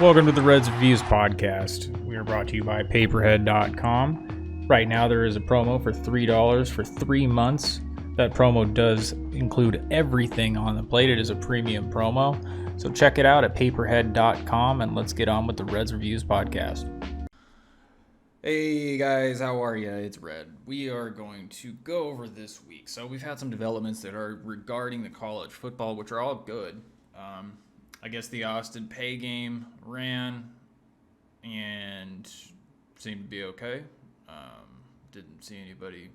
Welcome to the Redz Reviews podcast. We are brought to you by paperhead.com. Right now there is a promo for $3 for 3 months. That promo does include everything on the plate. It is a premium promo. So check it out at paperhead.com and let's get on with the Redz Reviews podcast. Hey guys, how are you? It's Red. We are going to go over this week. So we've had some developments that are regarding the college football, which are all good. I guess the Austin Pay game ran and seemed to be okay. Didn't see anybody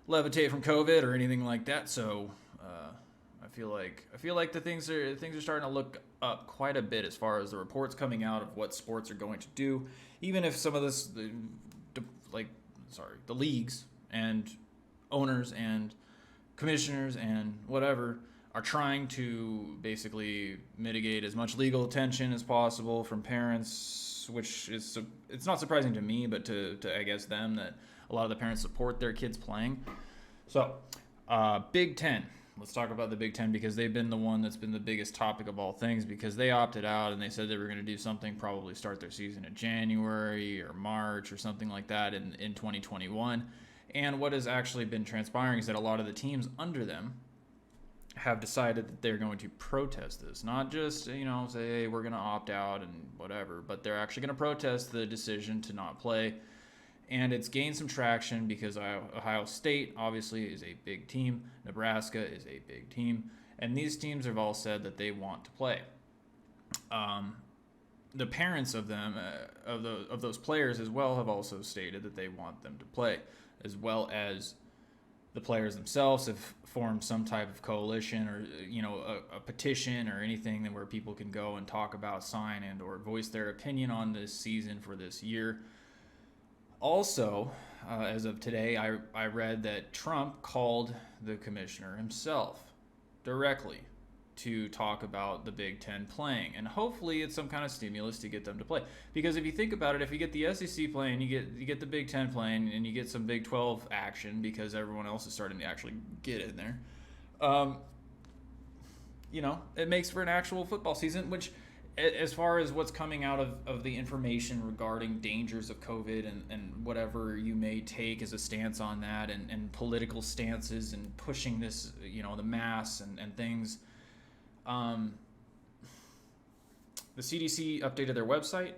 levitate from COVID or anything like that. So I feel like the things are starting to look up quite a bit as far as the reports coming out of what sports are going to do. Even if some of this, the leagues and owners and commissioners and whatever are trying to basically mitigate as much legal attention as possible from parents, which is, it's not surprising to me, but to I guess them, that a lot of the parents support their kids playing. So, Big Ten. Let's talk about the Big Ten because they've been the one that's been the biggest topic of all things because they opted out and they said they were going to do something, probably start their season in January or March or something like that in 2021. And what has actually been transpiring is that a lot of the teams under them have decided that they're going to protest this. Not just, say, hey, we're going to opt out and whatever, but they're actually going to protest the decision to not play. And it's gained some traction because Ohio State, obviously, is a big team. Nebraska is a big team. And these teams have all said that they want to play. The parents of them, of those players as well, have also stated that they want them to play, as well as the players themselves have formed some type of coalition or, a petition or anything where people can go and talk about, sign, and or voice their opinion on this season for this year. Also, as of today, I read that Trump called the commissioner himself directly to talk about the Big Ten playing. And hopefully it's some kind of stimulus to get them to play. Because if you think about it, if you get the SEC playing, you get the Big Ten playing, and you get some Big 12 action because everyone else is starting to actually get in there, it makes for an actual football season, which, as far as what's coming out of the information regarding dangers of COVID and whatever you may take as a stance on that and political stances and pushing this, the mass and things, the CDC updated their website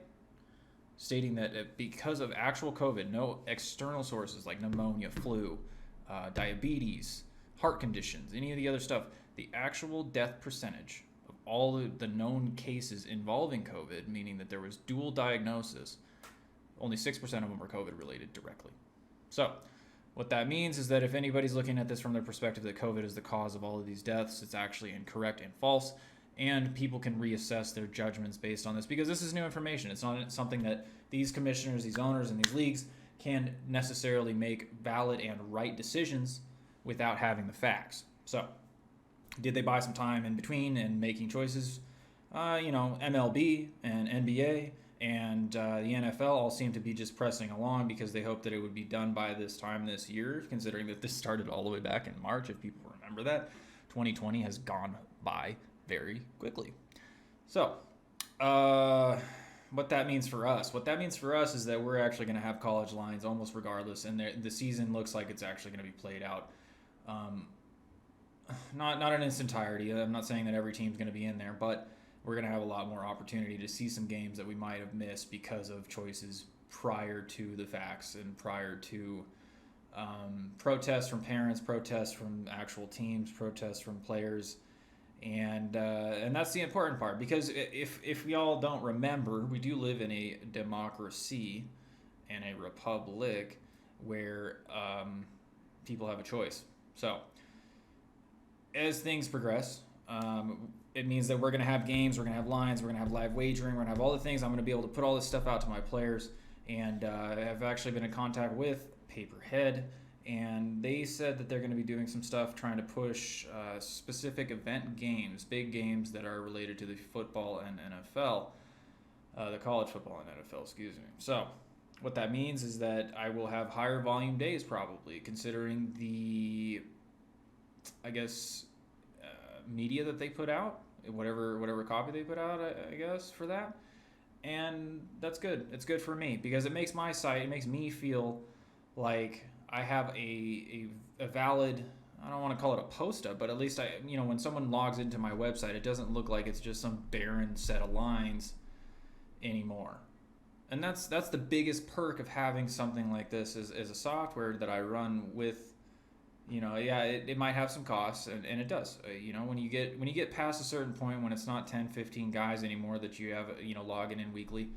stating that because of actual COVID, no external sources like pneumonia, flu, diabetes, heart conditions, any of the other stuff, the actual death percentage of all the known cases involving COVID, meaning that there was dual diagnosis, only 6% of them were COVID related directly. So what that means is that if anybody's looking at this from their perspective that COVID is the cause of all of these deaths, it's actually incorrect and false, and people can reassess their judgments based on this because this is new information. It's not something that these commissioners, these owners, and these leagues can necessarily make valid and right decisions without having the facts. So, did they buy some time in between and making choices? MLB and NBA and the NFL all seem to be just pressing along because they hope that it would be done by this time this year, considering that this started all the way back in March, if people remember that. 2020 has gone by very quickly. So, what that means for us? What that means for us is that we're actually going to have college lines almost regardless, and the season looks like it's actually going to be played out. Not in its entirety. I'm not saying that every team's going to be in there, but we're going to have a lot more opportunity to see some games that we might have missed because of choices prior to the facts and prior to protests from parents, protests from actual teams, protests from players, and that's the important part. Because if we all don't remember, we do live in a democracy and a republic where people have a choice. So, as things progress, it means that we're going to have games, we're going to have lines, we're going to have live wagering, we're going to have all the things. I'm going to be able to put all this stuff out to my players, and I've actually been in contact with Paperhead, and they said that they're going to be doing some stuff trying to push specific event games, big games that are related to the football and NFL, the college football and NFL, excuse me. So what that means is that I will have higher volume days probably, considering the, media that they put out, whatever copy they put out, I guess, for that. and that's good. It's good for me because it makes my site, it makes me feel like I have a valid. I don't want to call it a post up, but at least when someone logs into my website, it doesn't look like it's just some barren set of lines anymore. And that's the biggest perk of having something like this is a software that I run with. Yeah, it might have some costs, and it does. When you get past a certain point, when it's not 10, 15 guys anymore that you have logging in weekly,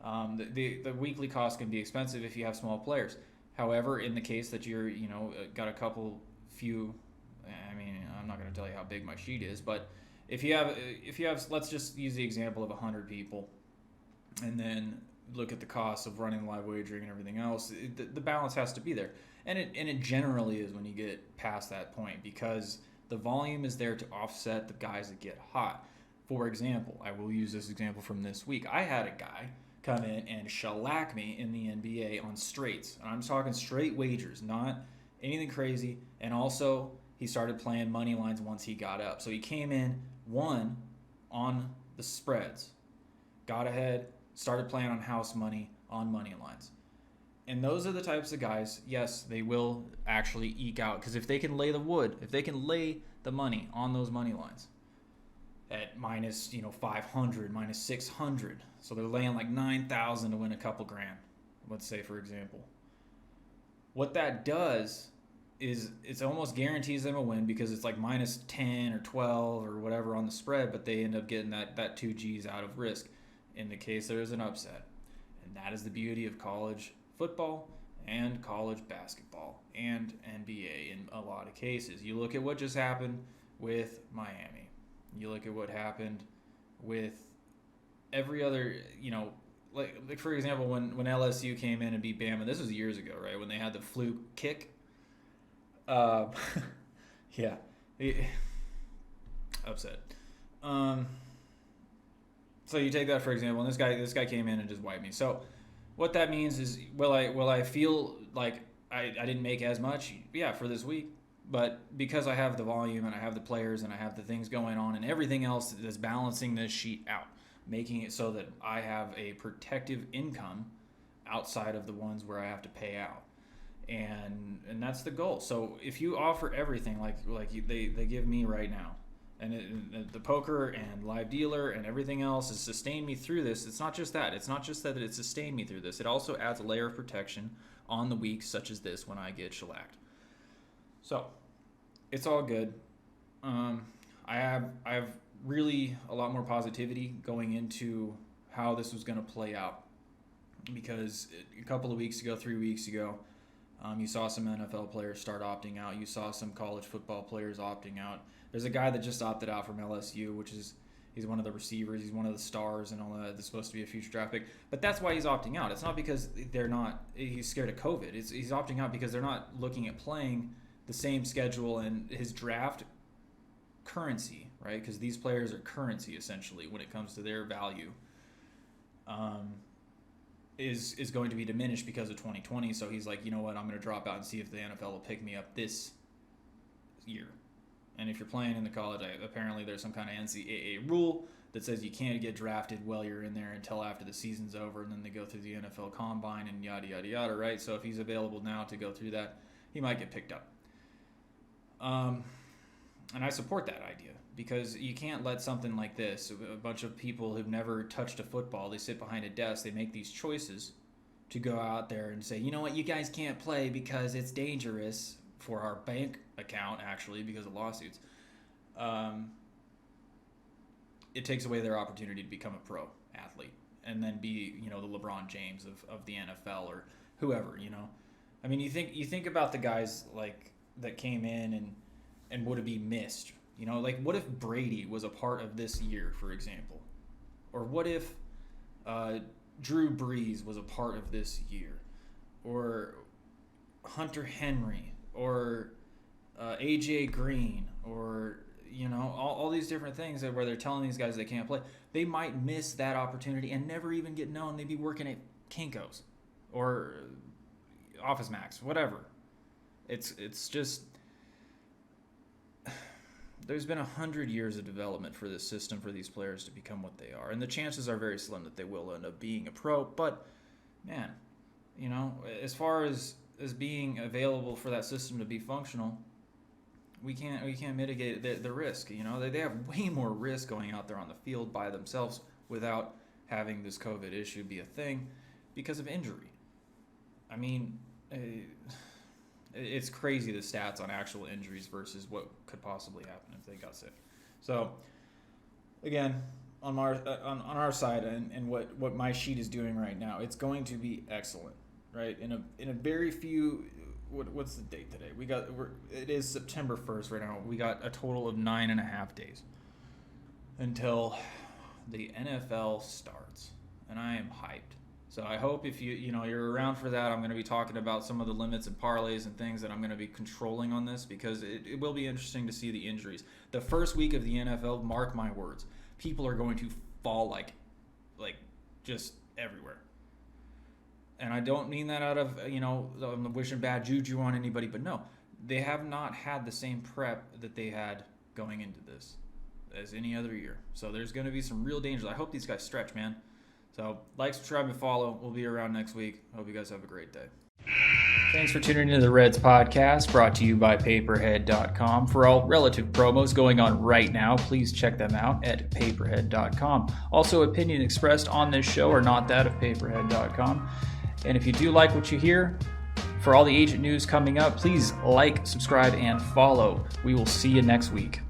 the weekly cost can be expensive if you have small players. However, in the case that you're got a couple few, I mean, I'm not going to tell you how big my sheet is, but if you have, let's just use the example of 100 people, and then look at the costs of running live wagering and everything else, the balance has to be there. And it generally is when you get past that point, because the volume is there to offset the guys that get hot. For example, I will use this example from this week. I had a guy come in and shellac me in the NBA on straights. And I'm talking straight wagers, not anything crazy. And also, he started playing money lines once he got up. So he came in, won on the spreads, got ahead, started playing on house money on money lines. And those are the types of guys, yes, they will actually eke out. Because if they can lay the wood, if they can lay the money on those money lines at minus 500, minus 600, so they're laying like 9,000 to win a couple grand, let's say, for example. What that does is it almost guarantees them a win, because it's like minus 10 or 12 or whatever on the spread, but they end up getting that 2 G's out of risk in the case there's an upset. And that is the beauty of college football and college basketball and NBA in a lot of cases. You look at what just happened with Miami. You look at what happened with every other, like for example, when LSU came in and beat Bama. This was years ago, right? When they had the fluke kick. Yeah. Upset. So you take that for example, and this guy came in and just wiped me. So what that means is, will I feel like I didn't make as much? Yeah, for this week. But because I have the volume and I have the players and I have the things going on and everything else that's balancing this sheet out, making it so that I have a protective income outside of the ones where I have to pay out. And that's the goal. So if you offer everything like they give me right now, and the poker and live dealer and everything else has sustained me through this. It's not just that. It's not just that it sustained me through this. It also adds a layer of protection on the weeks such as this when I get shellacked. So it's all good. I have really a lot more positivity going into how this was going to play out, because a couple of weeks ago, 3 weeks ago, you saw some NFL players start opting out. You saw some college football players opting out. There's a guy that just opted out from LSU, he's one of the receivers. He's one of the stars and all that. That's supposed to be a future draft pick. But that's why he's opting out. It's not because he's scared of COVID. He's opting out because they're not looking at playing the same schedule and his draft currency, right? Because these players are currency, essentially, when it comes to their value. Is going to be diminished because of 2020. So he's like, you know what, I'm going to drop out and see if the NFL will pick me up this year. And if you're playing in the college, apparently there's some kind of NCAA rule that says you can't get drafted while you're in there until after the season's over, and then they go through the NFL Combine and yada, yada, yada, right? So if he's available now to go through that, he might get picked up. And I support that idea, because you can't let something like this, a bunch of people who've never touched a football, they sit behind a desk, they make these choices to go out there and say, you know what, you guys can't play because it's dangerous for our bank account, actually, because of lawsuits. It takes away their opportunity to become a pro athlete and then be, the LeBron James of the NFL or whoever, I mean, you think about the guys like that came in and would be missed. Like, what if Brady was a part of this year, for example? Or what if Drew Brees was a part of this year? Or Hunter Henry? Or A.J. Green? Or, all these different things where they're telling these guys they can't play. They might miss that opportunity and never even get known. They'd be working at Kinko's or Office, Max, whatever. It's just, there's been 100 years of development for this system for these players to become what they are, and the chances are very slim that they will end up being a pro. But man, as far as being available for that system to be functional, we can't mitigate the risk. They have way more risk going out there on the field by themselves without having this COVID issue be a thing because of injury. I mean, it's crazy the stats on actual injuries versus what could possibly happen if they got sick. So again, on our side and what my sheet is doing right now, it's going to be excellent, right? In a very few. What's the date today? It is September 1st right now. We got a total of 9.5 days until the NFL starts, and I am hyped. So I hope if you're around for that, I'm going to be talking about some of the limits and parlays and things that I'm going to be controlling on this, because it will be interesting to see the injuries. The first week of the NFL, mark my words, people are going to fall like just everywhere. And I don't mean that out of, I'm wishing bad juju on anybody, but no, they have not had the same prep that they had going into this as any other year. So there's going to be some real dangers. I hope these guys stretch, man. So like, subscribe, and follow. We'll be around next week. Hope you guys have a great day. Thanks for tuning into the Redz podcast, brought to you by paperhead.com. For all relative promos going on right now, please check them out at paperhead.com. Also, opinion expressed on this show are not that of paperhead.com. And if you do like what you hear, for all the agent news coming up, please like, subscribe, and follow. We will see you next week.